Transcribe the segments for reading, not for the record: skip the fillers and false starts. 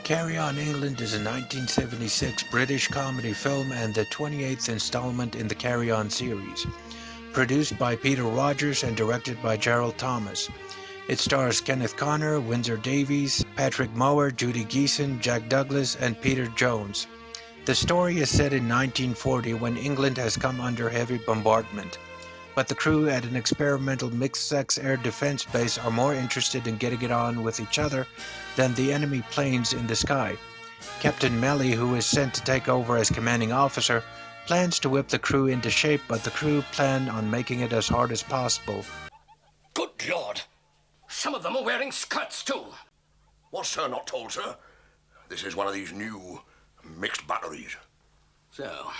Carry On England is a 1976 British comedy film and the 28th installment in the Carry On series. Produced by Peter Rogers and directed by Gerald Thomas. It stars Kenneth, Windsor Davies, Patrick Mower, Judy, Geeson, Jack Douglas, and Peter Jones. The story is set in 1940 when England has come under heavy bombardment. But the crew at an experimental mixed-sex air defense base are more interested in getting it on with each other than the enemy planes in the sky. Captain Melly, who is sent to take over as commanding officer, plans to whip the crew into shape, but the crew plan on making it as hard as possible. Good Lord! Some of them are wearing skirts too! Was sir not told, sir? This is one of these new mixed batteries. So,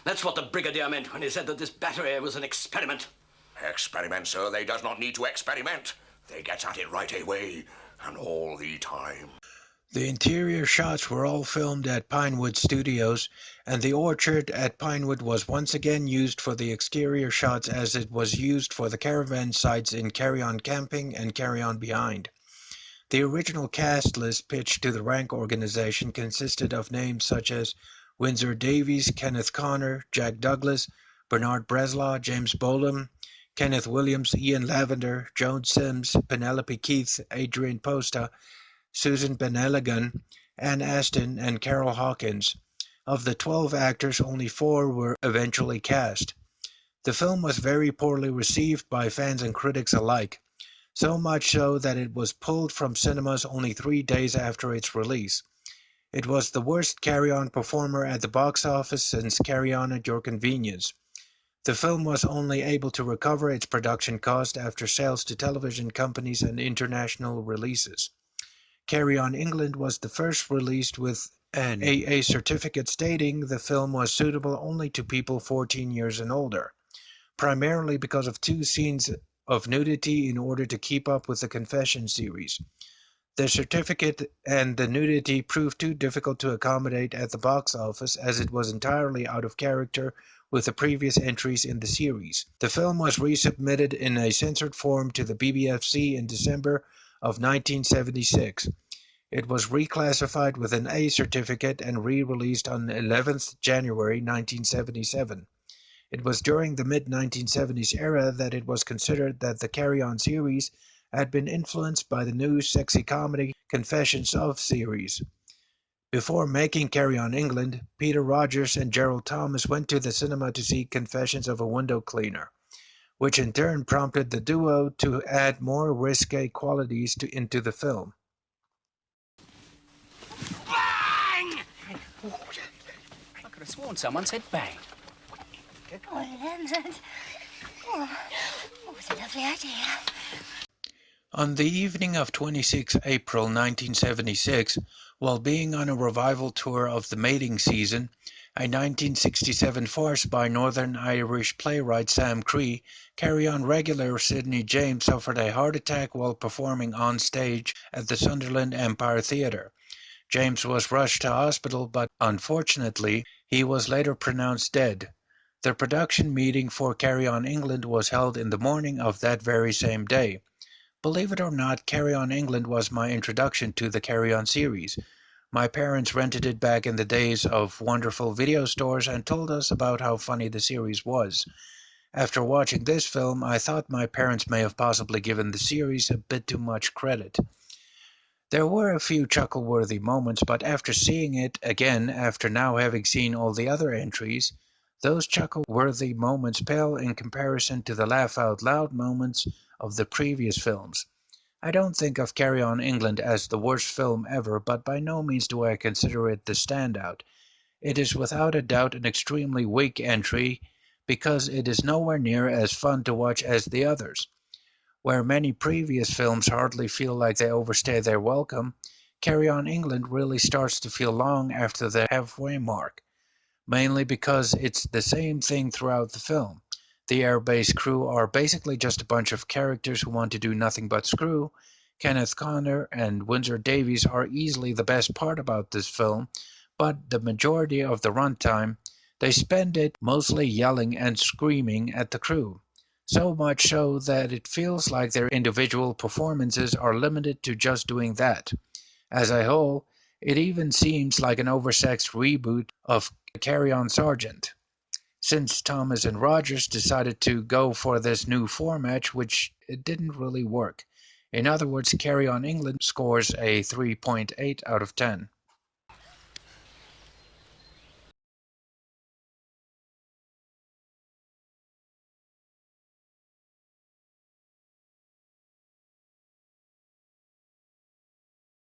that's what the Brigadier meant when he said that this battery was an experiment. Experiment, sir. They does not need to experiment. They gets at it right away, and all the time. The interior shots were all filmed at Pinewood Studios, and the orchard at Pinewood was once again used for the exterior shots as it was used for the caravan sites in Carry On Camping and Carry On Behind. The original cast list pitched to the rank organization consisted of names such as Windsor Davies, Kenneth, Jack Douglas, Bernard Breslaw, James Bolam, Kenneth Williams, Ian Lavender, Joan Sims, Penelope Keith, Adrian Posta, Susan Beneligan, Ann Aston, and Carol Hawkins. Of the 12 actors, only 4 were eventually cast. The film was very poorly received by fans and critics alike, so much so that it was pulled from cinemas only 3 days after its release. It was the worst Carry On performer at the box office since Carry On at Your Convenience. The film was only able to recover its production cost after sales to television companies and international releases. Carry On England was the first released with an AA certificate stating the film was suitable only to people 14 years and older, primarily because of 2 scenes of nudity in order to keep up with the Confession series. The certificate and the nudity proved too difficult to accommodate at the box office as it was entirely out of character with the previous entries in the series. The film was resubmitted in a censored form to the BBFC in December of 1976. It was reclassified with an A certificate and re-released on 11th January 1977. It was during the mid-1970s era that it was considered that the Carry On series had been influenced by the new sexy comedy Confessions of series. Before making Carry On England, Peter Rogers and Gerald Thomas went to the cinema to see Confessions of a Window Cleaner, which in turn prompted the duo to add more risque qualities into the film. Bang! I could have sworn someone said bang. Oh, it's a lovely idea. On the evening of 26 April 1976, while being on a revival tour of The Mating Season, a 1967 farce by Northern Irish playwright Sam Cree, Carry On regular Sidney James suffered a heart attack while performing on stage at the Sunderland Empire Theatre. James was rushed to hospital, but unfortunately, he was later pronounced dead. The production meeting for Carry On England was held in the morning of that very same day. Believe it or not, Carry On England was my introduction to the Carry On series. My parents rented it back in the days of wonderful video stores and told us about how funny the series was. After watching this film, I thought my parents may have possibly given the series a bit too much credit. There were a few chuckle-worthy moments, but after seeing it again, after now having seen all the other entries, those chuckle-worthy moments pale in comparison to the laugh-out-loud moments of the previous films. I don't think of Carry On England as the worst film ever, but by no means do I consider it the standout. It is without a doubt an extremely weak entry because it is nowhere near as fun to watch as the others. Where many previous films hardly feel like they overstay their welcome, Carry On England really starts to feel long after the halfway mark, mainly because it's the same thing throughout the film. The airbase crew are basically just a bunch of characters who want to do nothing but screw. Kenneth and Windsor Davies are easily the best part about this film, but the majority of the runtime, they spend it mostly yelling and screaming at the crew. So much so that it feels like their individual performances are limited to just doing that. As a whole, It even seems like an oversexed reboot of Carry On Sergeant, since Thomas and Rogers decided to go for this new format, which it didn't really work. In other words, Carry On England scores a 3.8 out of 10.